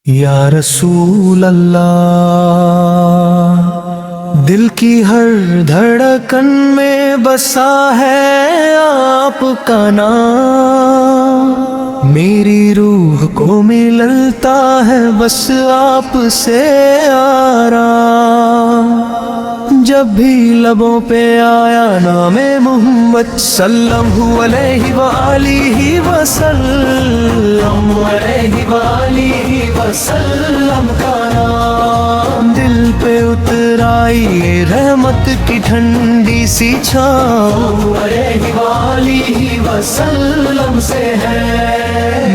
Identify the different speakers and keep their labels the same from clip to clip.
Speaker 1: یا رسول اللہ، دل کی ہر دھڑکن میں بسا ہے آپ کا نام، میری روح کو ملتا ہے بس آپ سے آرام۔ جب بھی لبوں پہ آیا نام محمد صلی اللہ علیہ وآلہ وسلم، علیہ وآلہ وسلم کا نام دل پہ اتر آئی رحمت کی ٹھنڈی سی چھاؤں، علیہ وآلہ وسلم سے ہے۔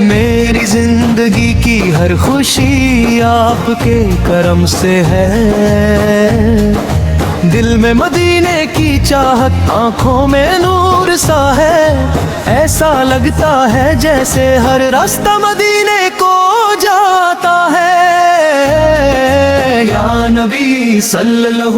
Speaker 1: میری زندگی کی ہر خوشی آپ کے کرم سے ہے، دل میں مدینے کی چاہت، آنکھوں میں نور سا ہے، ایسا لگتا ہے جیسے ہر راستہ مدینے کو جاتا ہے۔ یا نبی صلی اللہ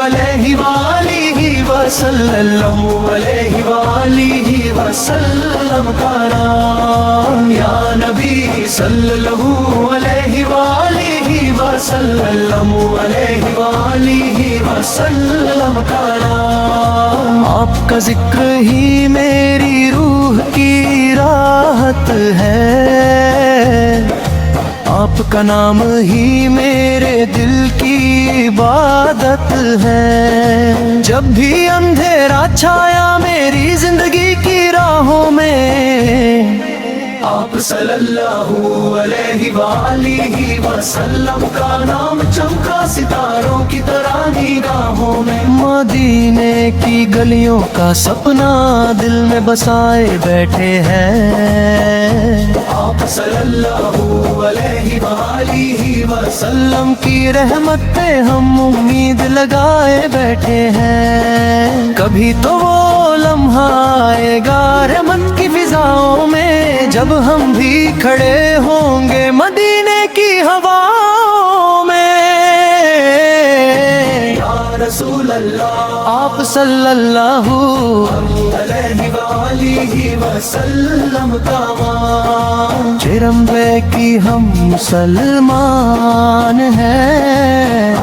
Speaker 1: علیہ وآلہ وسلم، علیہ وآلہ وسلم کا نام، یا نبی صلی اللہ علیہ وآلہ وسلم، علیہ وآلہ وسلم کا نام۔ آپ کا ذکر ہی میری روح کی راحت ہے، آپ کا نام ہی میرے دل کی عبادت ہے۔ جب بھی اندھیرا چھایا میری زندگی کی راہوں میں، آپ صلی اللہ علیہ وآلہ وسلم کا نام چمکا ستاروں کی طرح نگاہوں میں۔ مدینے کی گلیوں کا سپنا دل میں بسائے بیٹھے ہیں، آپ صلی اللہ علیہ وآلہ وسلم کی رحمت پہ ہم امید لگائے بیٹھے ہیں۔ کبھی تو وہ لمحہ آئے گا رحمت کی فضاؤں میں، جب ہم بھی کھڑے ہوں گے مدینے کی ہواؤں میں۔ یا رسول اللہ، آپ صلی اللہ علیہ وآلہ وسلم کا نام، چرمبے کی ہم مسلمان ہیں،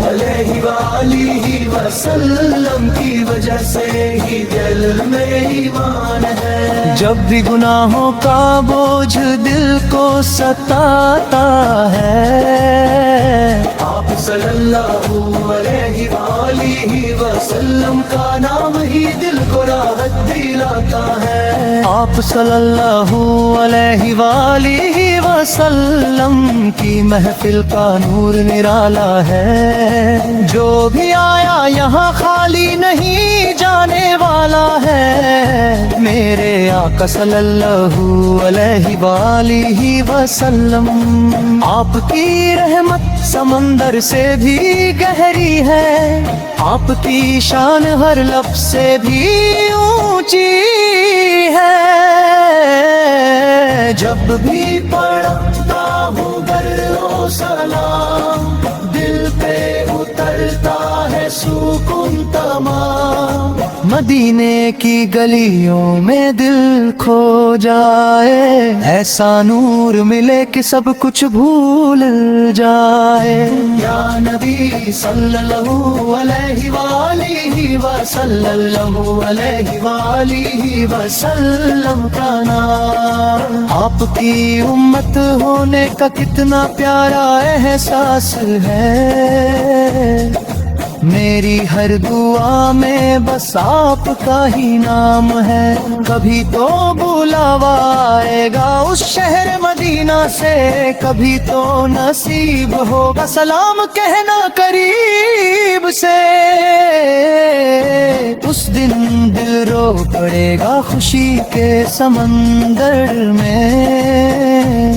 Speaker 1: علیہ وآلہ وسلم کی وجہ سے ہی دل میں ایمان ہے۔ جب بھی گناہوں کا بوجھ دل کو ستاتا ہے، آپ صلی اللہ علیہ وآلہ وسلم کا نام ہی دل کو راحت دلاتا ہے۔ آپ صلی اللہ علیہ وآلہ وسلم کی محفل کا نور نرالا ہے، جو بھی آیا یہاں خالی نہیں جانے والا ہے۔ میرے آقا صلی اللہ علیہ وآلہ وسلم، آپ کی رحمت سمندر سے بھی گہری ہے، آپ کی شان ہر لفظ سے بھی اونچی ہے۔ جب بھی پڑھتا ہوں در و سلام، دل پہ اترتا ہے سکون تمام۔ مدینے کی گلیوں میں دل کھو جائے، ایسا نور ملے کہ سب کچھ بھول جائے۔ یا نبی صلی اللہ علیہ وآلہ وسلم، علیہ وآلہ وسلم کا نام۔ آپ کی امت ہونے کا کتنا پیارا احساس ہے، میری ہر دعا میں بس آپ کا ہی نام ہے۔ کبھی تو بلاوا آئے گا اس شہر مدینہ سے، کبھی تو نصیب ہوگا سلام کہنا قریب سے۔ اس دن دل رو پڑے گا خوشی کے سمندر میں،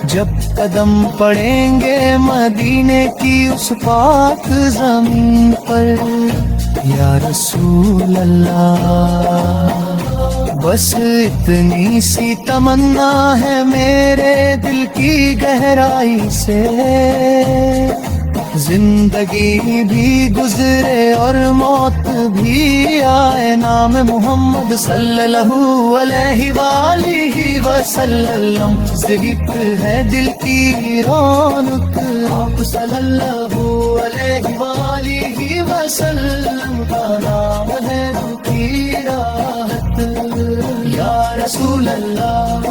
Speaker 1: جب قدم پڑیں گے مدینے کی اس پاک زمین پر۔ یا رسول اللہ، بس اتنی سی تمنا ہے میرے دل کی گہرائی سے، زندگی بھی گزرے اور موت بھی آئے، نام محمد صلی اللہ علیہ وآلہ وسلم ذکر ہے دل کی رونق، آپ صلی اللہ علیہ وآلہ وسلم کا نام ہے دل کی راحت۔ یا رسول اللہ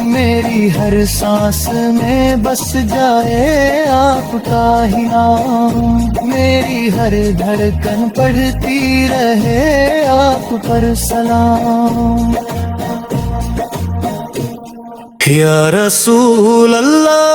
Speaker 1: میری ہر سانس میں بس جائے آپ کا ہی نام، میری ہر دھڑکن پڑھتی رہے آپ پر سلام۔ یا رسول اللہ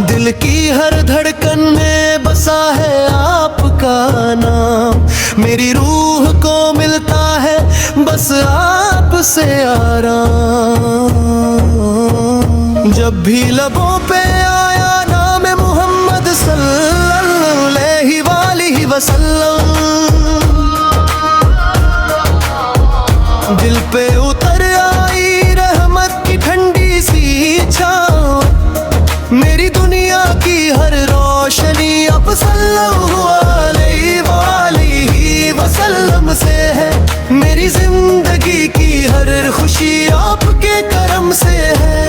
Speaker 1: دل کی ہر دھڑکن میں بسا ہے آپ کا نام، میری روح کو ملتا ہے بس آپ سے آرام، جب بھی لبوں پہ آیا نام محمد صلی اللہ علیہ وآلہ وسلم، دل پہ اتر آئی رحمت کی ٹھنڈی سی چھاؤں، میری دنیا کی ہر روشنی اب صلی اللہ علیہ وآلہ وسلم سے ہے، میری زندگی کی ہر خوشی آپ کے کرم سے ہے،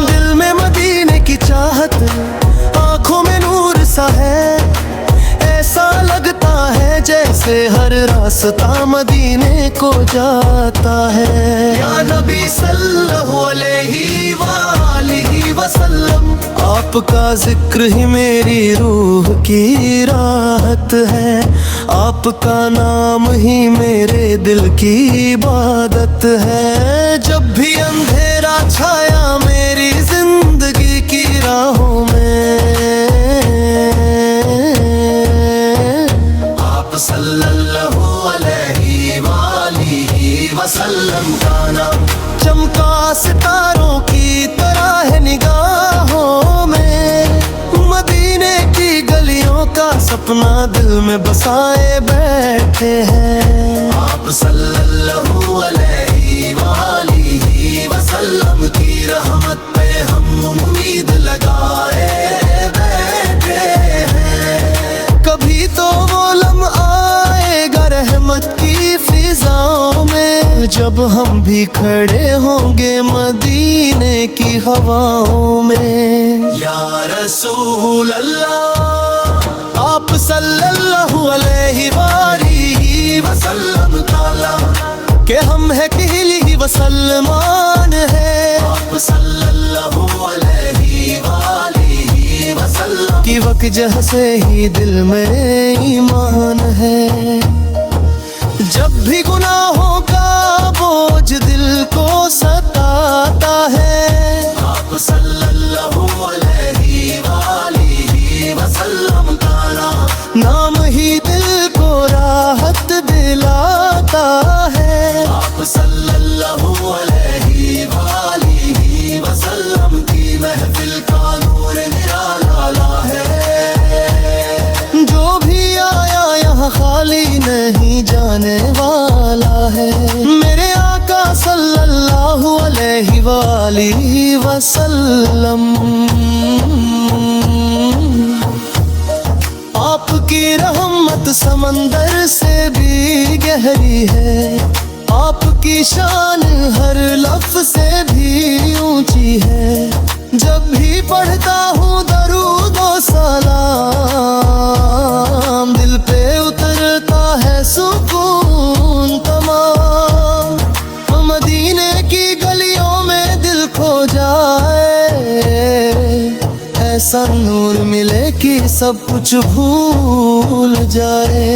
Speaker 1: دل میں مدینے کی چاہت آنکھوں میں نور سا ہے، ایسا لگتا ہے جیسے ہر راستہ مدینے کو جاتا ہے۔ یا نبی صلی اللہ علیہ وآلہ وسلم آپ کا ذکر ہی میری روح کی راحت ہے، آپ کا نام ہی میرے دل کی عبادت ہے، جب بھی اندھیرا چھایا میری زندگی کی راہوں میں، آپ صلی اللہ علیہ وآلہ وسلم کا نام چمکا ستاروں کی طرح ہے نگاہوں میں، مدینے کی گلیوں کا سپنا دل میں بسائے بیٹھے ہیں، آپ صلی اللہ علیہ وآلہ وسلم کی رحمت پہ ہم امید لگائے بیٹھے ہیں، کبھی تو وہ لمحہ آئے گا رحمت کی فضاؤں میں، جب ہم بھی کھڑے ہوں گے مدینے کی ہواؤں میں۔ یا رسول اللہ آپ صلی اللہ علیہ وآلہ وسلم تعالی کہ ہم ہے کہلی وسلمان ہے، آپ صلی اللہ علیہ وآلہ وسلم کی وجہ سے ہی دل میں ایمان ہے، جب بھی گناہوں کا بوجھ دل کو ستاتا ہے، آپ صلی اللہ علیہ وآلہ وسلم کا نام ہی دل کو راحت دلاتا ہے، آپ صلی اللہ علیہ وآلہ وسلم کی محفل کا نور نرالا ہے، جو بھی آیا یہاں خالی نہیں جانے والا ہے، میرے آقا صلی اللہ علیہ وآلہ وسلم، آپ کی رحمت سمندر سے بھی گہری ہے، آپ کی شان ہر لفظ سے بھی اونچی ہے، جب بھی پڑھتا ہوں درود و سلام دل پہ اترتا ہے سکون تمام، مدینے کی گلیوں میں دل کھو جائے، ایسا نور ملے کہ سب کچھ بھول جائے۔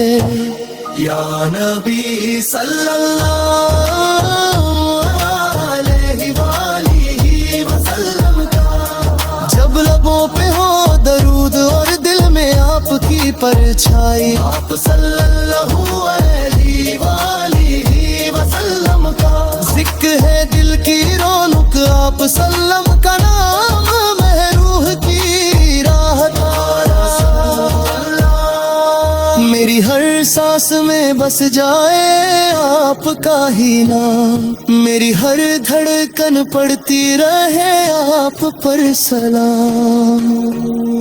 Speaker 1: یا نبی صلی اللہ علیہ وآلہ وسلم کا جب لبوں پہ ہو درود اور دل میں آپ کی پرچھائی، آپ صلی اللہ علیہ وآلہ وسلم کا ذکر ہے دل کی رونق، آپ سلم کا نام میں روح کی راحت، میری ہر سانس میں بس جائے آپ کا ہی نام، میری ہر دھڑکن پڑتی رہے آپ پر سلام۔